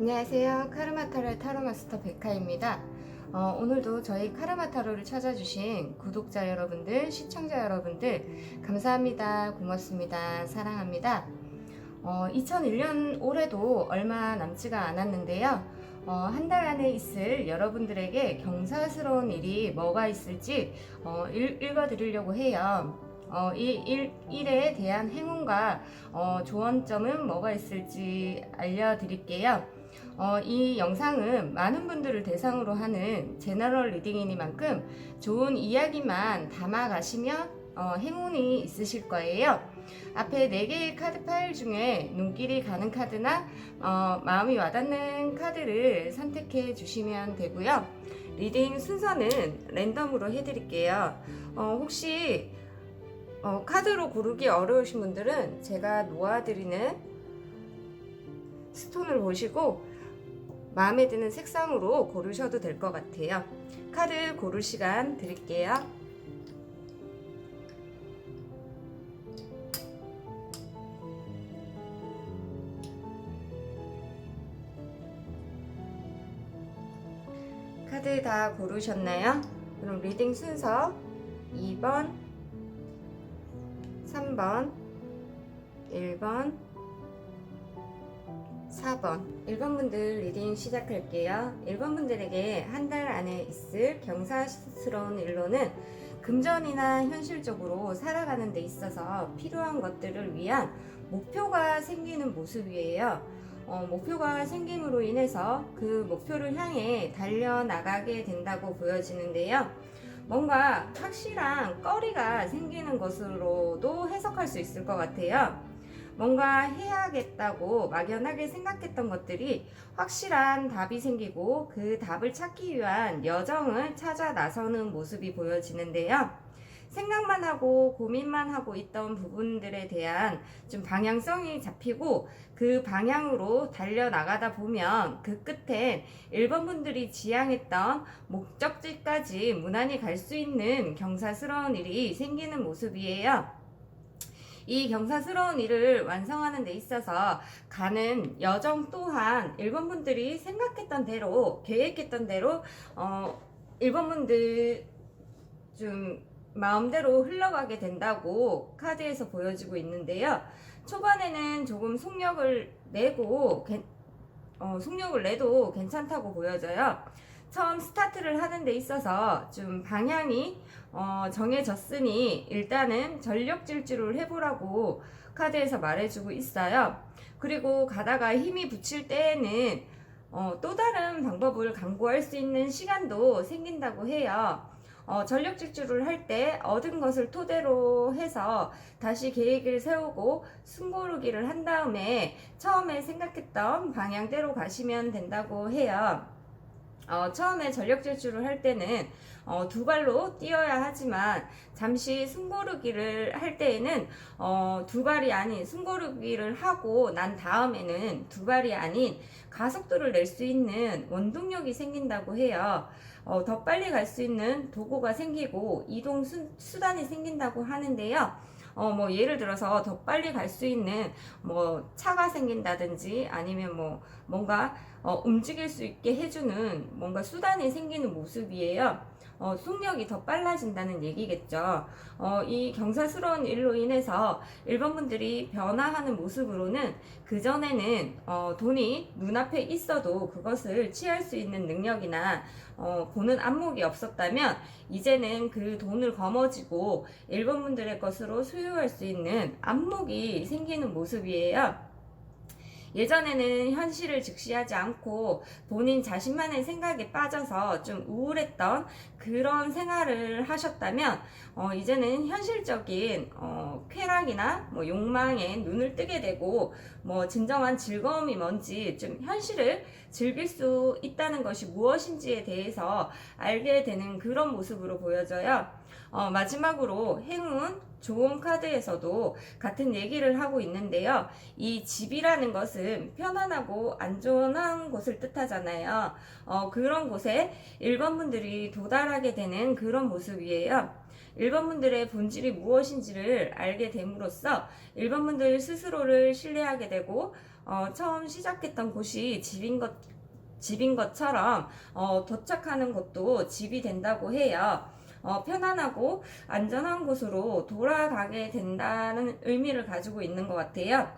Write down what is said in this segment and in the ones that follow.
안녕하세요. 카르마타로 타로마스터 백화입니다. 오늘도 저희 카르마타로를 찾아주신 구독자 여러분들, 시청자 여러분들 감사합니다. 고맙습니다. 사랑합니다. 2001년 올해도 얼마 남지가 않았는데요. 한 달 안에 있을 여러분들에게 경사스러운 일이 뭐가 있을지 읽어드리려고 해요. 이 일에 대한 행운과 조언점은 뭐가 있을지 알려드릴게요. 이 영상은 많은 분들을 대상으로 하는 제너럴 리딩이니만큼 좋은 이야기만 담아 가시면 행운이 있으실 거예요. 앞에 4개의 카드 파일 중에 눈길이 가는 카드나 마음이 와닿는 카드를 선택해 주시면 되고요. 리딩 순서는 랜덤으로 해드릴게요. 혹시 카드로 고르기 어려우신 분들은 제가 놓아드리는 스톤을 보시고 마음에 드는 색상으로 고르셔도 될 것 같아요. 카드 고를 시간 드릴게요. 카드 다 고르셨나요? 그럼 리딩 순서 2번, 3번, 1번, 4번 1번 분들 리딩 시작할게요. 1번 분들에게 한 달 안에 있을 경사스러운 일로는 금전이나 현실적으로 살아가는 데 있어서 필요한 것들을 위한 목표가 생기는 모습이에요. 목표가 생김으로 인해서 그 목표를 향해 달려나가게 된다고 보여지는데요. 뭔가 확실한 거리가 생기는 것으로도 해석할 수 있을 것 같아요. 뭔가 해야겠다고 막연하게 생각했던 것들이 확실한 답이 생기고 그 답을 찾기 위한 여정을 찾아 나서는 모습이 보여지는데요. 생각만 하고 고민만 하고 있던 부분들에 대한 좀 방향성이 잡히고 그 방향으로 달려나가다 보면 그 끝엔 1번 분들이 지향했던 목적지까지 무난히 갈 수 있는 경사스러운 일이 생기는 모습이에요. 이 경사스러운 일을 완성하는 데 있어서 가는 여정 또한 1번 분들이 생각했던 대로, 계획했던 대로 1번 분들 좀 마음대로 흘러가게 된다고 카드에서 보여지고 있는데요. 초반에는 조금 속력을 내도 괜찮다고 보여져요. 처음 스타트를 하는 데 있어서 좀 방향이 정해졌으니 일단은 전력 질주를 해보라고 카드에서 말해주고 있어요. 그리고 가다가 힘이 붙일 때에는 또 다른 방법을 강구할 수 있는 시간도 생긴다고 해요. 전력 질주를 할 때 얻은 것을 토대로 해서 다시 계획을 세우고 숨고르기를 한 다음에 처음에 생각했던 방향대로 가시면 된다고 해요. 처음에 전력 질주를 할 때는 두 발로 뛰어야 하지만 잠시 숨고르기를 할 때에는 두 발이 아닌 숨고르기를 하고 난 다음에는 두 발이 아닌 가속도를 낼 수 있는 원동력이 생긴다고 해요. 더 빨리 갈 수 있는 도구가 생기고 이동 수단이 생긴다고 하는데요. 뭐 예를 들어서 더 빨리 갈 수 있는 뭐 차가 생긴다든지 아니면 뭐 뭔가 움직일 수 있게 해주는 뭔가 수단이 생기는 모습이에요. 속력이 더 빨라진다는 얘기겠죠. 이 경사스러운 일로 인해서 일본 분들이 변화하는 모습으로는 그전에는 돈이 눈앞에 있어도 그것을 취할 수 있는 능력이나 보는 안목이 없었다면 이제는 그 돈을 거머쥐고 일본 분들의 것으로 소유할 수 있는 안목이 생기는 모습이에요. 예전에는 현실을 직시하지 않고 본인 자신만의 생각에 빠져서 좀 우울했던 그런 생활을 하셨다면 이제는 현실적인 쾌락이나 뭐 욕망에 눈을 뜨게 되고 뭐 진정한 즐거움이 뭔지 좀 현실을 즐길 수 있다는 것이 무엇인지에 대해서 알게 되는 그런 모습으로 보여져요. 마지막으로 행운 좋은 카드에서도 같은 얘기를 하고 있는데요. 이 집이라는 것은 편안하고 안전한 곳을 뜻하잖아요. 그런 곳에 일본 분들이 도달하게 되는 그런 모습이에요. 일본 분들의 본질이 무엇인지를 알게 됨으로써 일본 분들 스스로를 신뢰하게 되고 처음 시작했던 곳이 집인 것처럼 도착하는 곳도 집이 된다고 해요. 편안하고 안전한 곳으로 돌아가게 된다는 의미를 가지고 있는 것 같아요.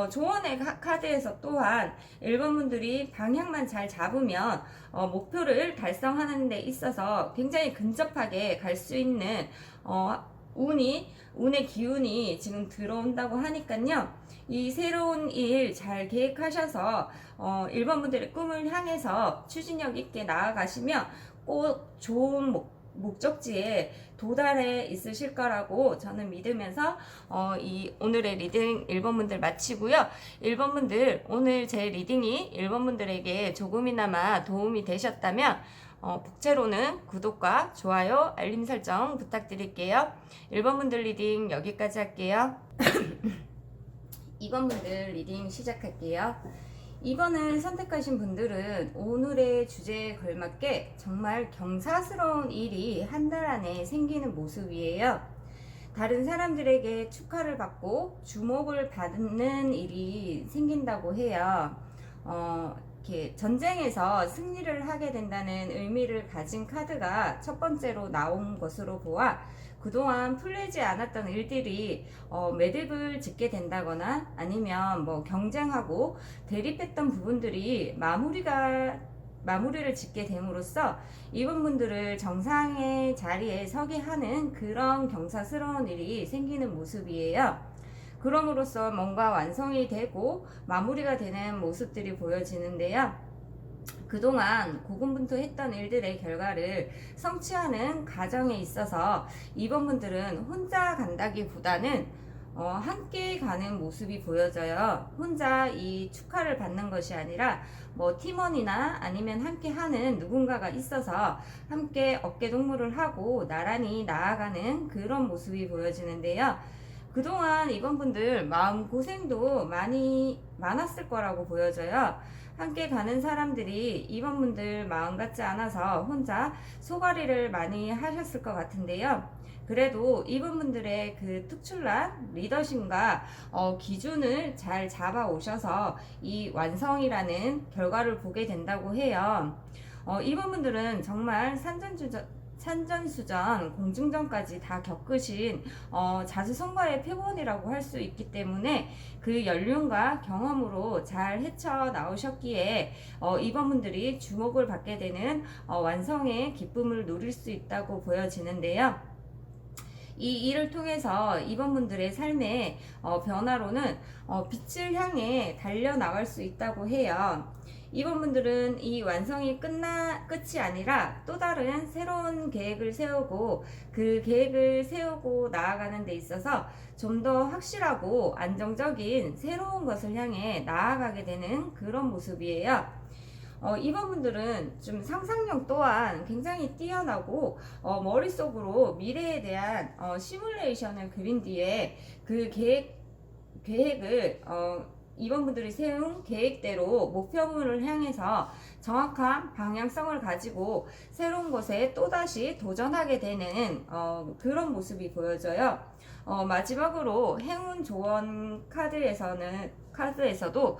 조언의 카드에서 또한 일본 분들이 방향만 잘 잡으면 목표를 달성하는 데 있어서 굉장히 근접하게 갈 수 있는 운의 기운이 지금 들어온다고 하니까요. 이 새로운 일 잘 계획하셔서 일본 분들의 꿈을 향해서 추진력 있게 나아가시면 꼭 좋은 목적지에 도달해 있으실 거라고 저는 믿으면서 이 오늘의 리딩 1번분들 마치고요. 1번분들 오늘 제 리딩이 1번분들에게 조금이나마 도움이 되셨다면 복채로는 구독과 좋아요, 알림 설정 부탁드릴게요. 1번분들 리딩 여기까지 할게요. 2번분들 리딩 시작할게요. 2번을 선택하신 분들은 오늘의 주제에 걸맞게 정말 경사스러운 일이 한 달 안에 생기는 모습이에요. 다른 사람들에게 축하를 받고 주목을 받는 일이 생긴다고 해요. 이렇게 전쟁에서 승리를 하게 된다는 의미를 가진 카드가 첫 번째로 나온 것으로 보아 그동안 풀리지 않았던 일들이 매듭을 짓게 된다거나 아니면 뭐 경쟁하고 대립했던 부분들이 마무리를 짓게 됨으로써 이번 분들을 정상의 자리에 서게 하는 그런 경사스러운 일이 생기는 모습이에요. 그럼으로써 뭔가 완성이 되고 마무리가 되는 모습들이 보여지는데요. 그동안 고군분투했던 일들의 결과를 성취하는 과정에 있어서 이번 분들은 혼자 간다기보다는 함께 가는 모습이 보여져요. 혼자 이 축하를 받는 것이 아니라 뭐 팀원이나 아니면 함께 하는 누군가가 있어서 함께 어깨동무를 하고 나란히 나아가는 그런 모습이 보여지는데요. 그동안 이번 분들 마음고생도 많았을 거라고 보여져요. 함께 가는 사람들이 이번 분들 마음 같지 않아서 혼자 소가리를 많이 하셨을 것 같은데요. 그래도 이번 분들의 그 특출난 리더십과 기준을 잘 잡아 오셔서 이 완성이라는 결과를 보게 된다고 해요. 이번 분들은 정말 산전수전, 공중전까지 다 겪으신 자수성가의 표본이라고 할 수 있기 때문에 그 연륜과 경험으로 잘 헤쳐나오셨기에 이번 분들이 주목을 받게 되는 완성의 기쁨을 누릴 수 있다고 보여지는데요. 이 일을 통해서 이번 분들의 삶의 변화로는 빛을 향해 달려나갈 수 있다고 해요. 이번 분들은 이 완성이 끝이 아니라 또 다른 새로운 계획을 세우고 그 계획을 세우고 나아가는 데 있어서 좀 더 확실하고 안정적인 새로운 것을 향해 나아가게 되는 그런 모습이에요. 이번 분들은 좀 상상력 또한 굉장히 뛰어나고 머릿속으로 미래에 대한 시뮬레이션을 그린 뒤에 그 계획을 이번 분들이 세운 계획대로 목표물을 향해서 정확한 방향성을 가지고 새로운 것에 또다시 도전하게 되는 그런 모습이 보여져요. 마지막으로 행운 조언 카드에서도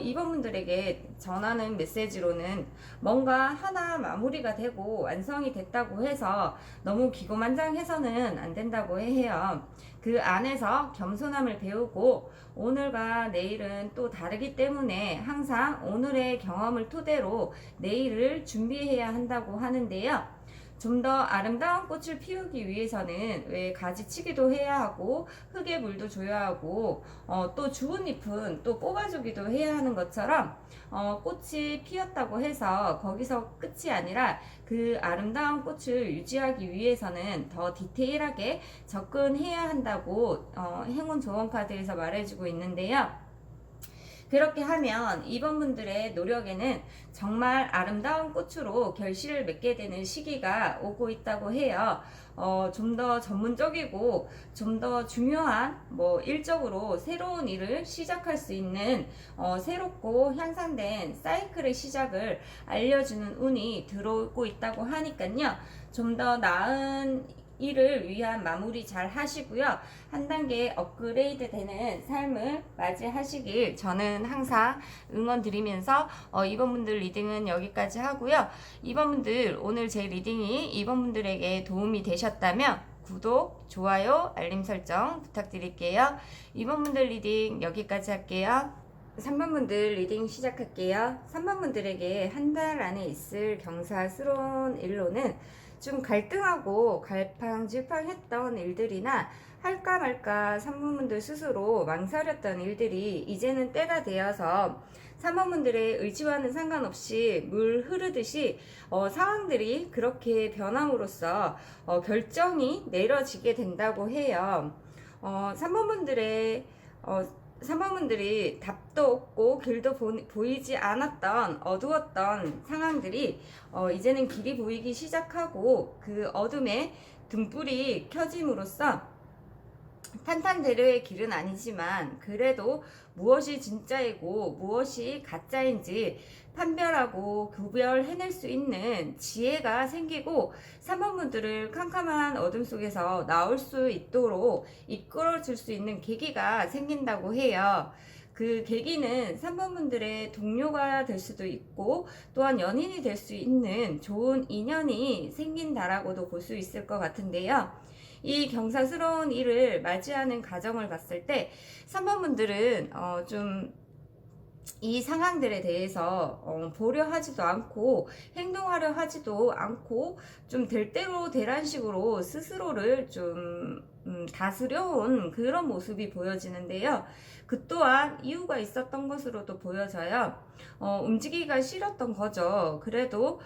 이번 분들에게 전하는 메시지로는 뭔가 하나 마무리가 되고 완성이 됐다고 해서 너무 기고만장해서는 안 된다고 해요. 그 안에서 겸손함을 배우고 오늘과 내일은 또 다르기 때문에 항상 오늘의 경험을 토대로 내일을 준비해야 한다고 하는데요. 좀 더 아름다운 꽃을 피우기 위해서는 왜 가지치기도 해야 하고 흙에 물도 줘야 하고 또 죽은 잎은 또 뽑아주기도 해야 하는 것처럼 꽃이 피었다고 해서 거기서 끝이 아니라 그 아름다운 꽃을 유지하기 위해서는 더 디테일하게 접근해야 한다고 행운 조언 카드에서 말해주고 있는데요. 그렇게 하면 이번 분들의 노력에는 정말 아름다운 꽃으로 결실을 맺게 되는 시기가 오고 있다고 해요. 좀 더 전문적이고 좀 더 중요한 일적으로 새로운 일을 시작할 수 있는 새롭고 향상된 사이클의 시작을 알려주는 운이 들어오고 있다고 하니까요. 좀 더 나은 일을 위한 마무리 잘 하시고요. 한 단계 업그레이드 되는 삶을 맞이하시길 저는 항상 응원 드리면서 이번 분들 리딩은 여기까지 하고요. 이번 분들 오늘 제 리딩이 이번 분들에게 도움이 되셨다면 구독, 좋아요, 알림 설정 부탁드릴게요. 이번 분들 리딩 여기까지 할게요. 3번 분들 리딩 시작할게요. 3번 분들에게 한 달 안에 있을 경사스러운 일로는 좀 갈등하고 갈팡질팡했던 일들이나 할까 말까 3번 분들 스스로 망설였던 일들이 이제는 때가 되어서 3번 분들의 의지와는 상관없이 물 흐르듯이 상황들이 그렇게 변함으로써 결정이 내려지게 된다고 해요. 3번 분들이 답도 없고 길도 보이지 않았던 어두웠던 상황들이 이제는 길이 보이기 시작하고 그 어둠에 등불이 켜짐으로써 탄탄대로의 길은 아니지만 그래도 무엇이 진짜이고 무엇이 가짜인지 판별하고 구별해낼 수 있는 지혜가 생기고 3번 분들을 캄캄한 어둠 속에서 나올 수 있도록 이끌어줄 수 있는 계기가 생긴다고 해요. 그 계기는 3번 분들의 동료가 될 수도 있고 또한 연인이 될 수 있는 좋은 인연이 생긴다라고도 볼 수 있을 것 같은데요. 이 경사스러운 일을 맞이하는 가정을 봤을 때 3번 분들은 좀 이 상황들에 대해서 보려 하지도 않고 행동하려 하지도 않고 좀 될 대로 되란 식으로 스스로를 좀 다스려온 그런 모습이 보여지는데요. 그 또한 이유가 있었던 것으로도 보여져요. 움직이기가 싫었던 거죠. 그래도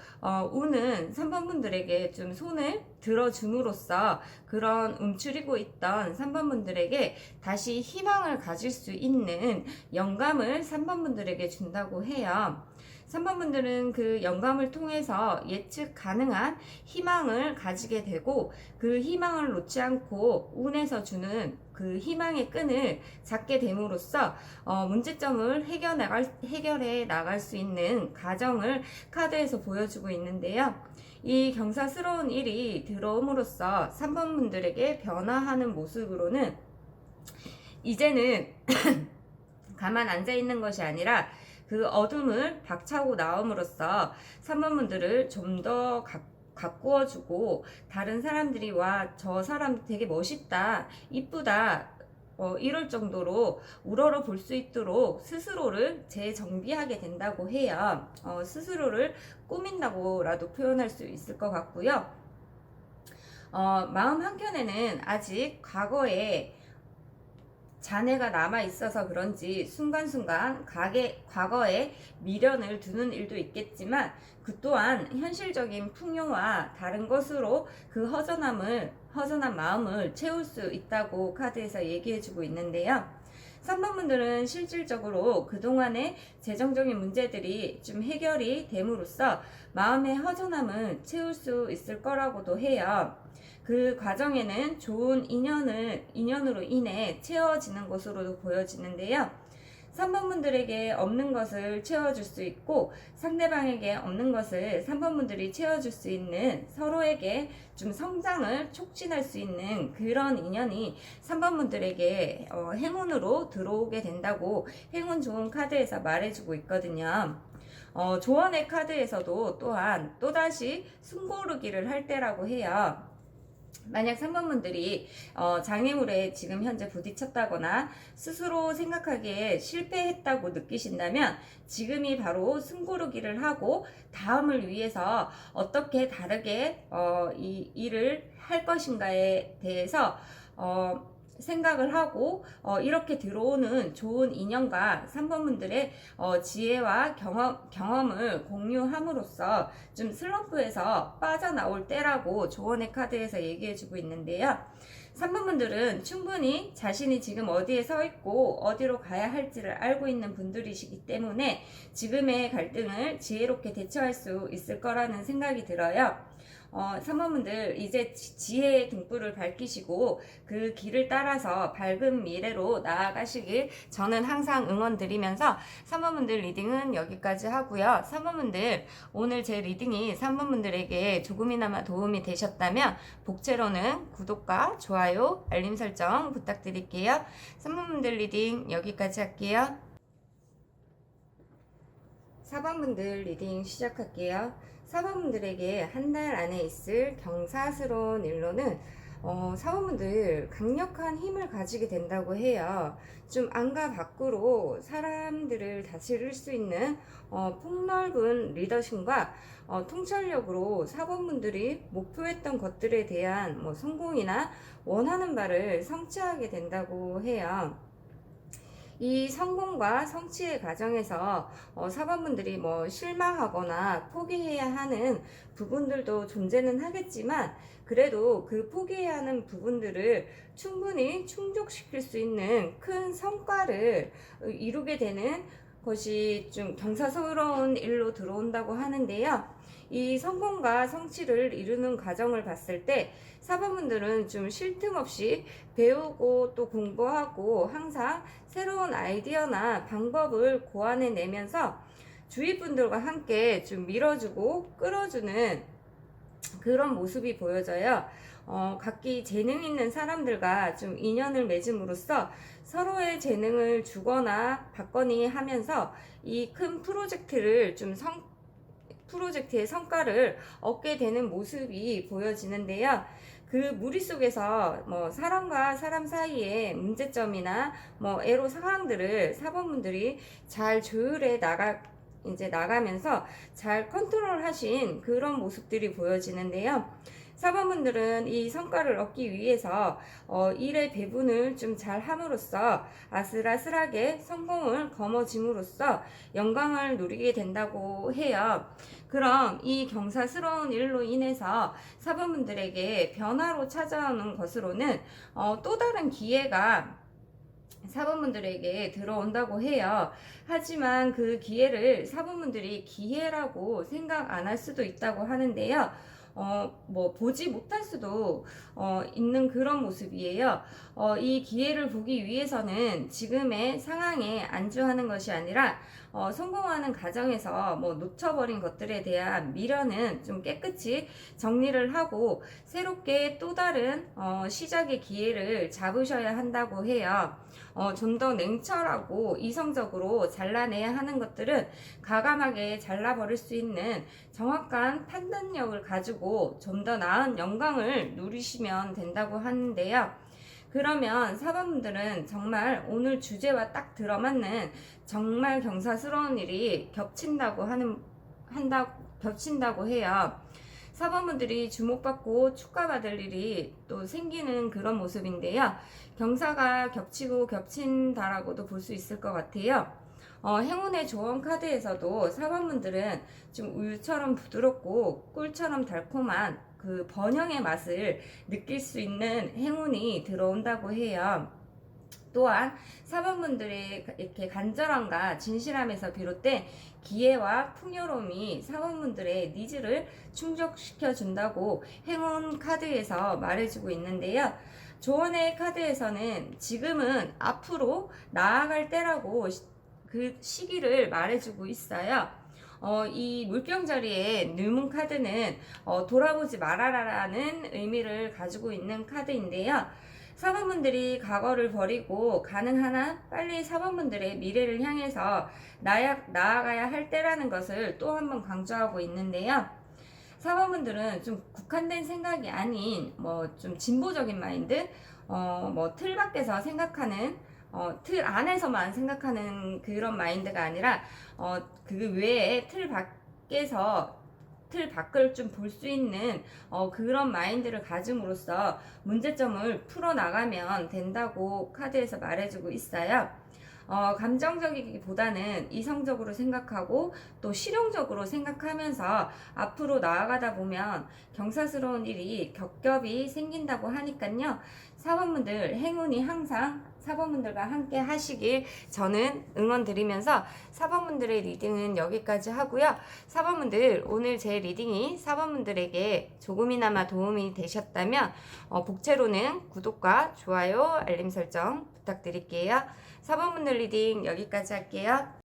운은 3번 분들에게 좀 손을 들어줌으로써 그런 움츠리고 있던 3번 분들에게 다시 희망을 가질 수 있는 영감을 3번 분들에게 준다고 해요. 3번 분들은 그 영감을 통해서 예측 가능한 희망을 가지게 되고 그 희망을 놓지 않고 운에서 주는 그 희망의 끈을 잡게 됨으로써 문제점을 해결해 나갈 수 있는 가정을 카드에서 보여주고 있는데요. 이 경사스러운 일이 들어옴으로써 3번 분들에게 변화하는 모습으로는 이제는 가만 앉아 있는 것이 아니라 그 어둠을 박차고 나옴으로써 3번 분들을 좀 더 가꾸어주고 다른 사람들이 와 저 사람 되게 멋있다 이쁘다 이럴 정도로 우러러 볼 수 있도록 스스로를 재정비하게 된다고 해요. 스스로를 꾸민다고라도 표현할 수 있을 것 같고요. 마음 한켠에는 아직 잔해가 남아 있어서 그런지 순간순간 과거에 미련을 두는 일도 있겠지만, 그 또한 현실적인 풍요와 다른 것으로 그 허전한 마음을 채울 수 있다고 카드에서 얘기해주고 있는데요. 3번 분들은 실질적으로 그동안의 재정적인 문제들이 좀 해결이 됨으로써 마음의 허전함을 채울 수 있을 거라고도 해요. 그 과정에는 좋은 인연으로 인해 채워지는 것으로도 보여지는데요. 3번 분들에게 없는 것을 채워줄 수 있고, 상대방에게 없는 것을 3번 분들이 채워줄 수 있는, 서로에게 좀 성장을 촉진할 수 있는 그런 인연이 3번 분들에게 행운으로 들어오게 된다고 행운 좋은 카드에서 말해주고 있거든요. 조언의 카드에서도 또한 또다시 숨고르기를 할 때라고 해요. 만약 3번 분들이 장애물에 지금 현재 부딪혔다거나 스스로 생각하기에 실패했다고 느끼신다면, 지금이 바로 숨고르기를 하고 다음을 위해서 어떻게 다르게 이 일을 할 것인가에 대해서 생각을 하고 이렇게 들어오는 좋은 인연과 3번 분들의 지혜와 경험을 공유함으로써 좀 슬럼프에서 빠져나올 때라고 조언의 카드에서 얘기해주고 있는데요. 3번 분들은 충분히 자신이 지금 어디에 서 있고 어디로 가야 할지를 알고 있는 분들이시기 때문에 지금의 갈등을 지혜롭게 대처할 수 있을 거라는 생각이 들어요. 3번 분들, 이제 지혜의 등불을 밝히시고 그 길을 따라서 밝은 미래로 나아가시길 저는 항상 응원 드리면서 3번 분들 리딩은 여기까지 하고요. 3번 분들, 오늘 제 리딩이 3번 분들에게 조금이나마 도움이 되셨다면 복채로는 구독과 좋아요, 알림 설정 부탁드릴게요. 3번 분들 리딩 여기까지 할게요. 4번 분들 리딩 시작할게요. 4번 분들에게 한 달 안에 있을 경사스러운 일로는 4번 분들 강력한 힘을 가지게 된다고 해요. 좀 안과 밖으로 사람들을 다스릴 수 있는 폭넓은 리더십과 통찰력으로 4번 분들이 목표했던 것들에 대한 성공이나 원하는 바를 성취하게 된다고 해요. 이 성공과 성취의 과정에서 4번 분들이 실망하거나 포기해야 하는 부분들도 존재는 하겠지만, 그래도 그 포기해야 하는 부분들을 충분히 충족시킬 수 있는 큰 성과를 이루게 되는 것이 좀 경사스러운 일로 들어온다고 하는데요. 이 성공과 성취를 이루는 과정을 봤을 때 4번 분들은 좀 쉴 틈 없이 배우고 또 공부하고 항상 새로운 아이디어나 방법을 고안해내면서 주위 분들과 함께 좀 밀어주고 끌어주는 그런 모습이 보여져요. 각기 재능 있는 사람들과 좀 인연을 맺음으로써 서로의 재능을 주거나 받거니 하면서 이 큰 프로젝트를 프로젝트의 성과를 얻게 되는 모습이 보여지는데요. 그 무리 속에서 사람과 사람 사이의 문제점이나 애로 상황들을 4번 분들이 잘 조율해 나가면서 잘 컨트롤 하신 그런 모습들이 보여지는데요. 4번 분들은 이 성과를 얻기 위해서 일의 배분을 좀 잘 함으로써 아슬아슬하게 성공을 거머쥘으로써 영광을 누리게 된다고 해요. 그럼 이 경사스러운 일로 인해서 4번 분들에게 변화로 찾아오는 것으로는 또 다른 기회가 4번 분들에게 들어온다고 해요. 하지만 그 기회를 4번 분들이 기회라고 생각 안 할 수도 있다고 하는데요. 보지 못할 수도 있는 그런 모습이에요. 이 기회를 보기 위해서는 지금의 상황에 안주하는 것이 아니라 성공하는 과정에서 놓쳐버린 것들에 대한 미련은 좀 깨끗이 정리를 하고 새롭게 또 다른 시작의 기회를 잡으셔야 한다고 해요. 좀 더 냉철하고 이성적으로 잘라내야 하는 것들은 과감하게 잘라버릴 수 있는 정확한 판단력을 가지고 좀 더 나은 영광을 누리시면 된다고 하는데요. 그러면 4번분들은 정말 오늘 주제와 딱 들어맞는 정말 경사스러운 일이 겹친다고 해요. 4번분들이 주목받고 축하받을 일이 또 생기는 그런 모습인데요. 경사가 겹치고 겹친다라고도 볼 수 있을 것 같아요. 행운의 조언 카드에서도 4번분들은 좀 우유처럼 부드럽고 꿀처럼 달콤한 그 번영의 맛을 느낄 수 있는 행운이 들어온다고 해요. 또한 4번분들의 이렇게 간절함과 진실함에서 비롯된 기회와 풍요로움이 4번분들의 니즈를 충족시켜 준다고 행운 카드에서 말해주고 있는데요. 조언의 카드에서는 지금은 앞으로 나아갈 때라고 그 시기를 말해주고 있어요. 이 물병자리의 뉴문 카드는 돌아보지 말아라라는 의미를 가지고 있는 카드인데요. 4번분들이 과거를 버리고 가능한 한 빨리 4번분들의 미래를 향해서 나아가야 할 때라는 것을 또 한 번 강조하고 있는데요. 4번분들은 좀 국한된 생각이 아닌 좀 진보적인 마인드, 틀 밖에서 생각하는 틀 안에서만 생각하는 그런 마인드가 아니라 그 외에 틀 밖을 좀 볼 수 있는 그런 마인드를 가짐으로써 문제점을 풀어나가면 된다고 카드에서 말해주고 있어요. 감정적이기보다는 이성적으로 생각하고 또 실용적으로 생각하면서 앞으로 나아가다 보면 경사스러운 일이 겹겹이 생긴다고 하니까요. 4번분들 행운이 항상 4번분들과 함께 하시길 저는 응원 드리면서 4번분들의 리딩은 여기까지 하고요. 4번분들 오늘 제 리딩이 4번분들에게 조금이나마 도움이 되셨다면 복채로는 구독과 좋아요 알림 설정 부탁드릴게요. 4번분들 리딩 여기까지 할게요.